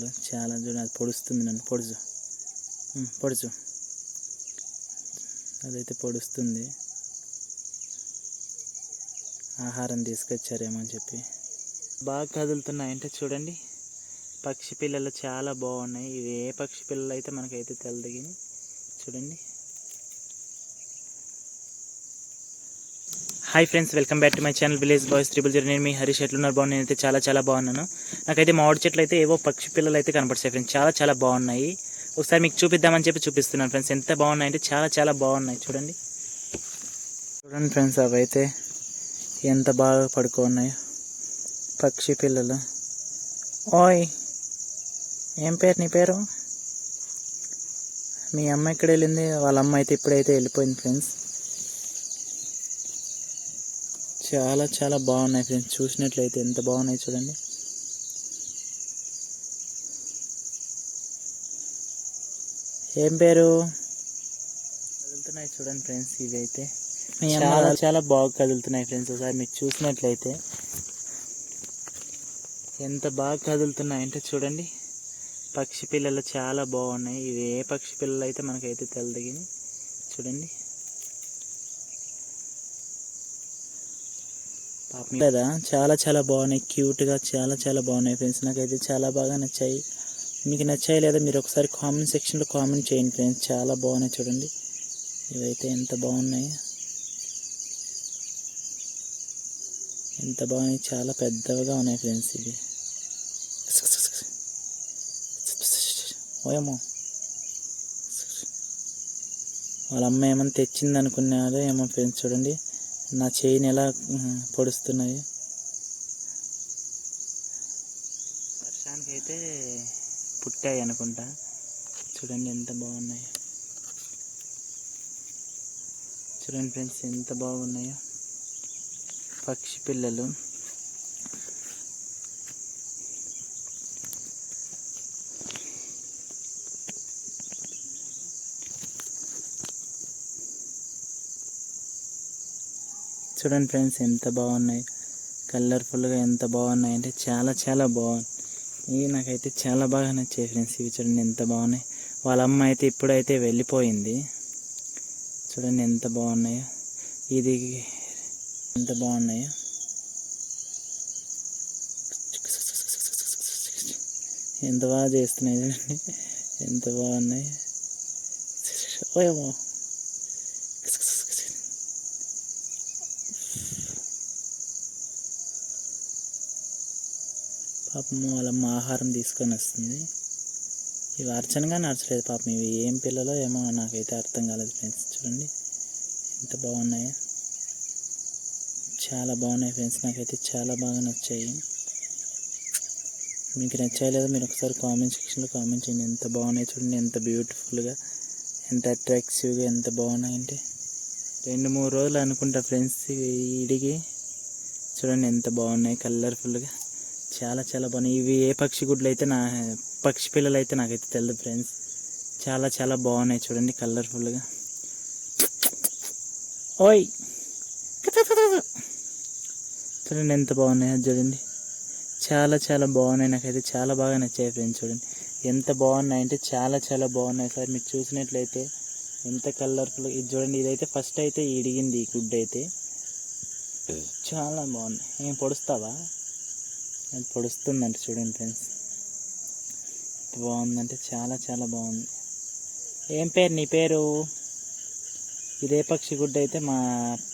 పిల్లలు చాలా చూడండి. అది పొడుస్తుంది, నన్ను పొడుచు అదైతే పొడుస్తుంది. ఆహారం తీసుకొచ్చారేమో అని చెప్పి. బాగా కదులుతున్నాయంటే చూడండి, పక్షి పిల్లలు చాలా బాగున్నాయి. ఇవి ఏ పక్షి పిల్లలు అయితే మనకైతే తెలదగి చూడండి. Hi friends, welcome back to my channel village boys 000. నేను మీ హరీష్. ఎట్లున్నారు? బాగున్నాయి. నేనైతే చాలా బాగున్నాను. నాకైతే మామిడి చెట్లు అయితే ఏవో పక్షి పిల్లలు అయితే కనపడతాయి ఫ్రెండ్స్. చాలా బాగున్నాయి. ఒకసారి మీకు చూపిద్దామని చెప్పి చూపిస్తున్నాను ఫ్రెండ్స్. ఎంత బాగున్నాయి అంటే చాలా బాగున్నాయి. చూడండి ఫ్రెండ్స్, అవి అయితే ఎంత బాగా పడుకున్నాయి పక్షి పిల్లలు. ఓయ్, ఏం పేరు నీ పేరు? మీ అమ్మ ఎక్కడ వెళ్ళింది? వాళ్ళ అమ్మ అయితే ఇప్పుడైతే వెళ్ళిపోయింది ఫ్రెండ్స్. చాలా బాగున్నాయి ఫ్రెండ్స్. చూసినట్లయితే ఎంత బాగున్నాయి చూడండి. ఏం పేరు? కదులుతున్నాయి చూడండి ఫ్రెండ్స్. ఇవి అయితే చాలా బాగా కదులుతున్నాయి ఫ్రెండ్స్. ఒకసారి మీకు చూసినట్లయితే ఎంత బాగా కదులుతున్నాయంటే చూడండి. పక్షి పిల్లలు చాలా బాగున్నాయి. ఇవి ఏ పక్షి పిల్లలు అయితే మనకైతే తెలదగి చూడండి. కదా చాలా బాగున్నాయి. క్యూట్గా చాలా బాగున్నాయి ఫ్రెండ్స్. నాకైతే చాలా బాగా నచ్చాయి. మీకు నచ్చాయి లేదా మీరు ఒకసారి కామెంట్ సెక్షన్లో కామెంట్ చేయండి ఫ్రెండ్స్. చాలా బాగున్నాయి చూడండి. ఇవైతే ఎంత బాగున్నాయి, ఎంత బాగున్నాయి. చాలా పెద్దవిగా ఉన్నాయి ఫ్రెండ్స్. ఇవి ఓయమ్మో, వాళ్ళ అమ్మ ఏమన్నా తెచ్చింది అనుకున్నారో ఏమో ఫ్రెండ్స్. చూడండి నా చేయిని ఎలా పొడుస్తున్నాయి. వర్షానికి అయితే పుట్టాయి అనుకుంటా. చూడండి ఎంత బాగున్నాయి. చూడండి ఫ్రెండ్స్ ఎంత బాగున్నాయో పక్షి పిల్లలు. చూడండి ఫ్రెండ్స్ ఎంత బాగున్నాయి. కలర్ఫుల్గా ఎంత బాగున్నాయి అంటే చాలా బాగుంది. ఇవి నాకైతే చాలా బాగా నచ్చాయి ఫ్రెండ్స్. ఇవి చూడండి ఎంత బాగున్నాయి. వాళ్ళ అమ్మ అయితే ఇప్పుడైతే వెళ్ళిపోయింది. చూడండి ఎంత బాగున్నాయో. ఇది ఎంత బాగున్నాయో. ఎంత బాగా చేస్తున్నాయి చూడండి. ఎంత బాగున్నాయి. ఓయమ్మో, పాపం వాళ్ళమ్మ ఆహారం తీసుకొని వస్తుంది. ఇవి అర్చనగా నడచలేదు పాపం. ఇవి ఏం పిల్లలో ఏమో నాకైతే అర్థం కాలేదు ఫ్రెండ్స్. చూడండి ఎంత బాగున్నాయో. చాలా బాగున్నాయి ఫ్రెండ్స్. నాకైతే చాలా బాగా నచ్చాయి. మీకు నచ్చాయి లేదా మీరు ఒకసారి కామెంట్ సెక్షన్లో కామెంట్ చేయండి. ఎంత బాగున్నాయి చూడండి. ఎంత బ్యూటిఫుల్గా, ఎంత అట్రాక్టివ్గా, ఎంత బాగున్నాయి అంటే 2-3 రోజులు అనుకుంటా ఫ్రెండ్స్ ఇడిగి. చూడండి ఎంత బాగున్నాయి కలర్ఫుల్గా. చాలా బాగున్నాయి. ఇవి ఏ పక్షి గుడ్లు అయితే పక్షి పిల్లలు అయితే నాకైతే తెలియదు ఫ్రెండ్స్. చాలా బాగున్నాయి చూడండి కలర్ఫుల్గా. ఓయ్, చూడండి ఎంత బాగున్నాయో చూడండి. చాలా బాగున్నాయి. నాకైతే చాలా బాగా నచ్చాయి ఫ్రెండ్స్. చూడండి ఎంత బాగున్నాయి అంటే చాలా బాగున్నాయి. సార్ మీరు చూసినట్లయితే ఎంత కలర్ఫుల్. ఇది చూడండి, ఇదైతే ఫస్ట్ అయితే ఇడిగింది. ఈ గుడ్డు అయితే చాలా బాగున్నాయి. ఏం పొడుస్తావా? అది పొడుస్తుందంట. చూడండి ఫ్రెండ్స్ బాగుందంటే చాలా బాగుంది. ఏం పేరు నీ పేరు? ఇదే పక్షి గుడ్డ అయితే మా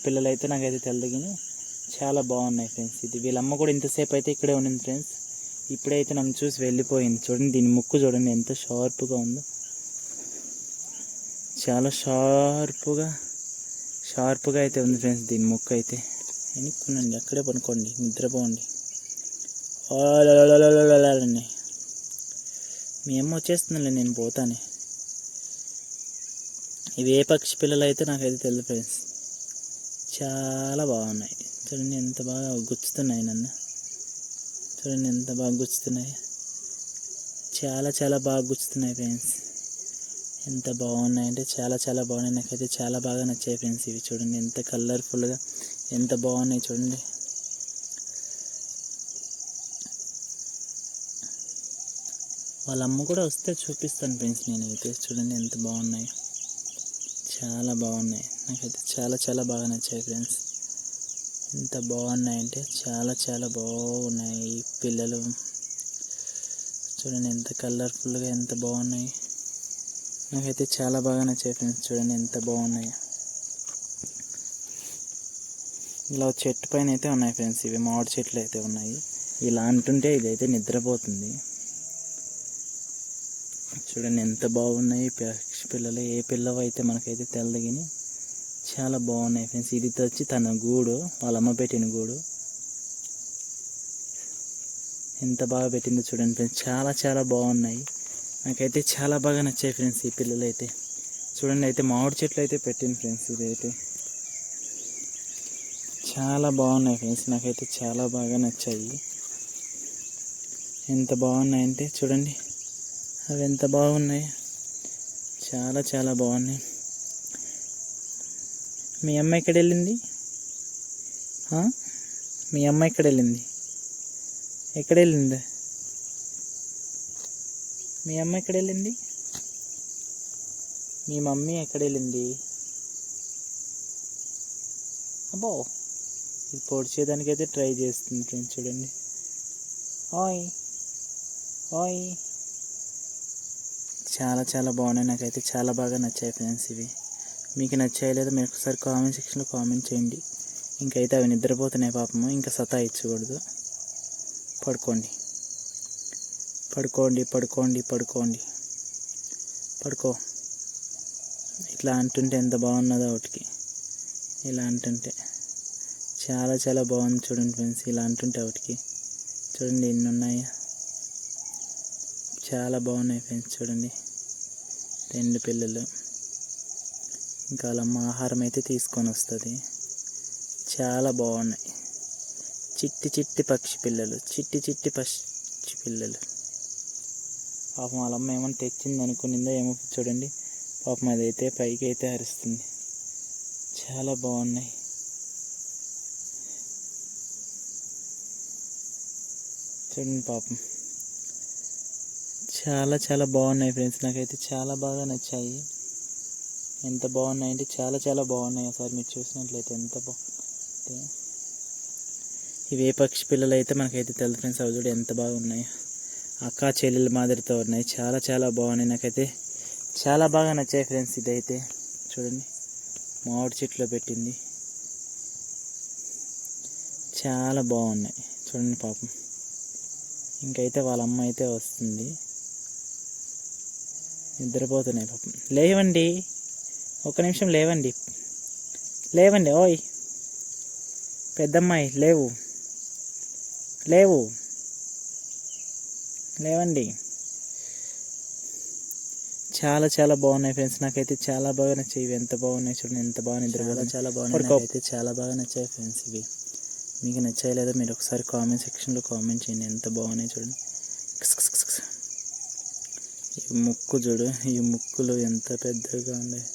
పిల్లలైతే నాకైతే తెలదగిని చాలా బాగున్నాయి ఫ్రెండ్స్. ఇది వీళ్ళమ్మ కూడా ఇంతసేపు అయితే ఇక్కడే ఉండింది ఫ్రెండ్స్. ఇప్పుడైతే నన్ను చూసి వెళ్ళిపోయింది. చూడండి దీని ముక్కు చూడండి ఎంత షార్ప్గా ఉందో. చాలా షార్ప్గా అయితే ఉంది ఫ్రెండ్స్ దీని ముక్కు అయితే. ఎనుక్కునండి, అక్కడే పనుకోండి, నిద్రపోండి. అని మీ అమ్మ వచ్చేస్తుందిలే, నేను పోతానే. ఇవి ఏ పక్షి పిల్లలు అయితే నాకైతే తెలియదు ఫ్రెండ్స్. చాలా బాగున్నాయి. చూడండి ఎంత బాగా గుచ్చుతున్నాయి నన్ను. చూడండి ఎంత బాగా గుచ్చుతున్నాయి. చాలా బాగా గుచ్చుతున్నాయి ఫ్రెండ్స్. ఎంత బాగున్నాయి అంటే చాలా బాగున్నాయి. నాకైతే చాలా బాగా నచ్చాయి ఫ్రెండ్స్. ఇవి చూడండి ఎంత కలర్ఫుల్గా, ఎంత బాగున్నాయి చూడండి. వాళ్ళ అమ్మ కూడా వస్తే చూపిస్తాను ఫ్రెండ్స్. నేనైతే చూడండి ఎంత బాగున్నాయి, చాలా బాగున్నాయి. నాకైతే చాలా చాలా బాగా నచ్చాయి ఫ్రెండ్స్. ఎంత బాగున్నాయంటే చాలా చాలా బాగున్నాయి ఈ పిల్లలు. చూడండి ఎంత కలర్ఫుల్గా ఎంత బాగున్నాయి. నాకైతే చాలా బాగా నచ్చాయి ఫ్రెండ్స్. చూడండి ఎంత బాగున్నాయి. ఇలా చెట్టు పైన అయితే ఉన్నాయి ఫ్రెండ్స్. ఇవి మామిడి చెట్లు అయితే ఉన్నాయి. ఇలా అంటుంటే ఇదైతే నిద్రపోతుంది. చూడండి ఎంత బాగున్నాయి పక్షి పిల్లలు. ఏ పిల్లవ అయితే మనకైతే తెల్లగిని చాలా బాగున్నాయి ఫ్రెండ్స్. ఇది వచ్చి తన గూడు, వాళ్ళ అమ్మ పెట్టిన గూడు. ఎంత బాగా పెట్టిందో చూడండి ఫ్రెండ్స్. చాలా చాలా బాగున్నాయి. నాకైతే చాలా బాగా నచ్చాయి ఫ్రెండ్స్ ఈ పిల్లలు అయితే. చూడండి అయితే మామిడి చెట్లు అయితే పెట్టింది ఫ్రెండ్స్. ఇదైతే చాలా బాగున్నాయి ఫ్రెండ్స్. నాకైతే చాలా బాగా నచ్చాయి. ఎంత బాగున్నాయంటే చూడండి, అవి ఎంత బాగున్నాయి. చాలా చాలా బాగున్నాయి. మీ అమ్మ ఎక్కడ వెళ్ళింది? మీ అమ్మ ఎక్కడ వెళ్ళింది? ఎక్కడ వెళ్ళింది? మీ అమ్మ ఎక్కడ వెళ్ళింది? మీ మమ్మీ ఎక్కడ వెళ్ళింది? అబ్బో, ఇది పొడిచేదానికైతే ట్రై చేస్తుంది ఫ్రెండ్స్. చూడండి, ఓయ్ ఓయ్. చాలా చాలా బాగున్నాయి. నాకైతే చాలా బాగా నచ్చాయి ఫ్రెండ్స్ ఇవి. మీకు నచ్చాయి లేదా మీరు ఒకసారి కామెంట్ సెక్షన్లో కామెంట్ చేయండి. ఇంకైతే అవి నిద్రపోతున్నాయి పాపము. ఇంకా సతాయించకూడదు. పడుకోండి పడుకోండి పడుకోండి పడుకోండి పడుకో. ఇట్లా అంటుంటే ఎంత బాగున్నదో ఒకటికి. ఇలా అంటుంటే చాలా చాలా బాగుంది చూడండి ఫ్రెండ్స్. ఇలా అంటుంటే ఒకటికి చూడండి ఎన్ని ఉన్నాయి. చాలా బాగున్నాయి ఫ్రెండ్స్. చూడండి 2 పిల్లలు. ఇంకా వాళ్ళమ్మ ఆహారం అయితే తీసుకొని వస్తుంది. చాలా బాగున్నాయి. చిట్టి చిట్టి పక్షి పిల్లలు, చిట్టి చిట్టి పక్షి పిల్లలు. పాపం వాళ్ళమ్మ ఏమన్నా తెచ్చింది అనుకునిందో ఏమో. చూడండి పాపం అదైతే పైకి అయితే అరుస్తుంది. చాలా బాగున్నాయి. చూడండి పాపం. చాలా చాలా బాగున్నాయి ఫ్రెండ్స్. నాకైతే చాలా బాగా నచ్చాయి. ఎంత బాగున్నాయంటే చాలా చాలా బాగున్నాయి. ఒకసారి మీరు చూసినట్లయితే ఎంత బాగుంది. ఇవే పక్షి పిల్లలు అయితే మనకైతే తెలుసు ఫ్రెండ్స్. అవి చూడు ఎంత బాగున్నాయి. అక్క చెల్లెల మాదిరితో ఉన్నాయి. చాలా చాలా బాగున్నాయి. నాకైతే చాలా బాగా నచ్చాయి ఫ్రెండ్స్. ఇదైతే చూడండి మామిడి చెట్లో పెట్టింది. చాలా బాగున్నాయి చూడండి పాపం. ఇంకైతే వాళ్ళ అమ్మ అయితే వస్తుంది. నిద్రపోతున్నాయి పాపం. లేవండి, ఒక్క నిమిషం లేవండి. లేవండి ఓయ్ పెద్దమ్మాయి, లేవు లేవు లేవండి. చాలా చాలా బాగున్నాయి ఫ్రెండ్స్. నాకైతే చాలా బాగా నచ్చాయి. ఇవి ఎంత బాగున్నాయి చూడండి. ఎంత బాగా నిద్రపోతాయి. చాలా బాగున్నాయి. నాకైతే చాలా బాగా నచ్చాయి ఫ్రెండ్స్ ఇవి. మీకు నచ్చాయి లేదా మీరు ఒకసారి కామెంట్ సెక్షన్లో కామెంట్ చేయండి. ఎంత బాగున్నాయి చూడండి. ఈ ముక్కు చూడు, ఈ ముక్కులు ఎంత పెద్దగా ఉన్నాయి.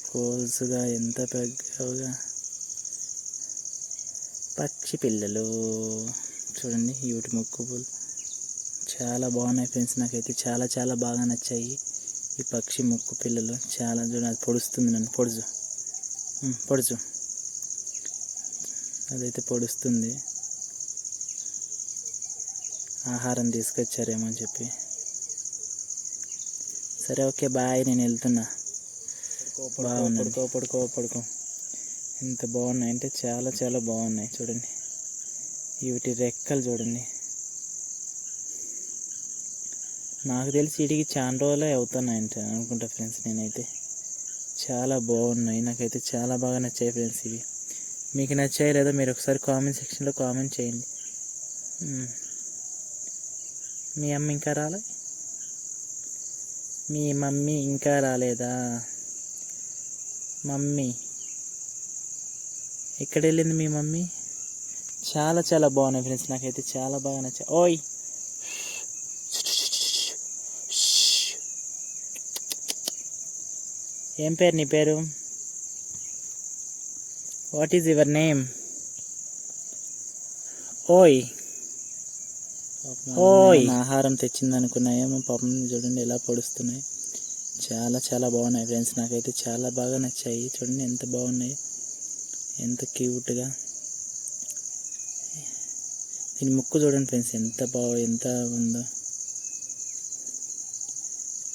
కోల్స్గా ఎంత పెద్దగా. పక్షి పిల్లలు చూడండి, వీటి ముక్కు చాలా బాగున్నాయి ఫ్రెండ్స్. నాకైతే చాలా చాలా బాగా నచ్చాయి ఈ పక్షి ముక్కు పిల్లలు. చాలా చూడండి, అది పొడుస్తుంది నన్ను. పొడుచు అదైతే పొడుస్తుంది. ఆహారం తీసుకొచ్చారేమో అని చెప్పి. సరే ఓకే బాయ్, నేను వెళ్తున్నా. బాగున్నాయి. పడుకో. ఎంత బాగున్నాయి అంటే చాలా చాలా బాగున్నాయి చూడండి. వీటి రెక్కలు చూడండి. నాకు తెలిసి వీటికి చాలా రోజులే అవుతున్నాయంట అనుకుంటా ఫ్రెండ్స్. నేనైతే చాలా బాగున్నాయి. నాకైతే చాలా బాగా నచ్చాయి ఫ్రెండ్స్ ఇవి. మీకు నచ్చాయి లేదా మీరు ఒకసారి కామెంట్ సెక్షన్లో కామెంట్ చేయండి. మీ అమ్మ ఇంకా రాలే? మీ మమ్మీ ఇంకా రాలేదా? మమ్మీ ఎక్కడ వెళ్ళింది మీ మమ్మీ? చాలా చాలా బాగున్నాయి ఫ్రెండ్స్. నాకైతే చాలా బాగా నచ్చాయి. ఓయ్ ఏం పేరు నీ పేరు? What is your name? ఓయ్ ఆహారం తెచ్చింది అనుకున్నాయేమో పాపం, చూడండి ఎలా పొడుస్తున్నాయి. చాలా చాలా బాగున్నాయి ఫ్రెండ్స్, నాకైతే చాలా బాగా నచ్చాయి. చూడండి ఎంత బాగున్నాయి, ఎంత క్యూట్గా. దీని ముక్కు చూడండి ఫ్రెండ్స్, ఎంత ఉందో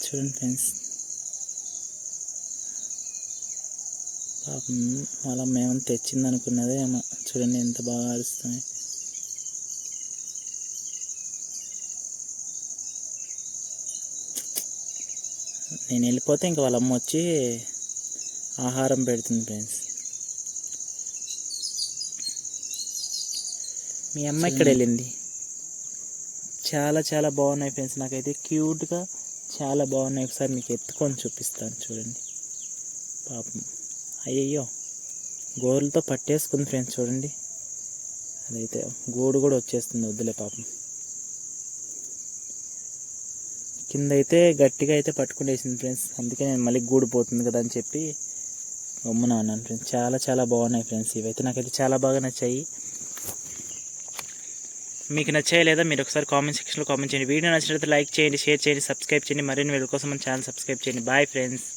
చూడండి ఫ్రెండ్స్. పాపం అలా మేము తెచ్చింది అనుకున్నదే ఏమో, చూడండి ఎంత బాగా అరుస్తున్నాయి. నేను వెళ్ళిపోతే ఇంకా వాళ్ళ అమ్మ వచ్చి ఆహారం పెడుతుంది ఫ్రెండ్స్. మీ అమ్మ ఇక్కడ వెళ్ళింది. చాలా చాలా బాగున్నాయి ఫ్రెండ్స్, నాకైతే క్యూట్గా చాలా బాగున్నాయి. ఒకసారి మీకు ఎత్తుకొని చూపిస్తాను చూడండి. పాపం అయ్యయ్యో గోరులతో పట్టేసుకుంది ఫ్రెండ్స్, చూడండి. అదైతే గూడు కూడా వచ్చేస్తుంది, వద్దులే పాపం. కింద అయితే గట్టిగా అయితే పట్టుకునేసింది ఫ్రెండ్స్, అందుకే నేను మళ్ళీ గూడు పోతుంది కదా అని చెప్పి గమ్మున ఉన్నాను ఫ్రెండ్స్. చాలా చాలా బాగున్నాయి ఫ్రెండ్స్, ఇవైతే నాకైతే చాలా బాగా నచ్చాయి. మీకు నచ్చాయి లేదా మీరు ఒకసారి కామెంట్ సెక్షన్లో కామెంట్ చేయండి. వీడియో నచ్చినట్లయితే లైక్ చేయండి, షేర్ చేయండి, సబ్స్క్రైబ్ చేయండి. మరిన్ని వీడియో కోసం మన ఛానల్ సబ్స్క్రైబ్ చేయండి. Bye friends.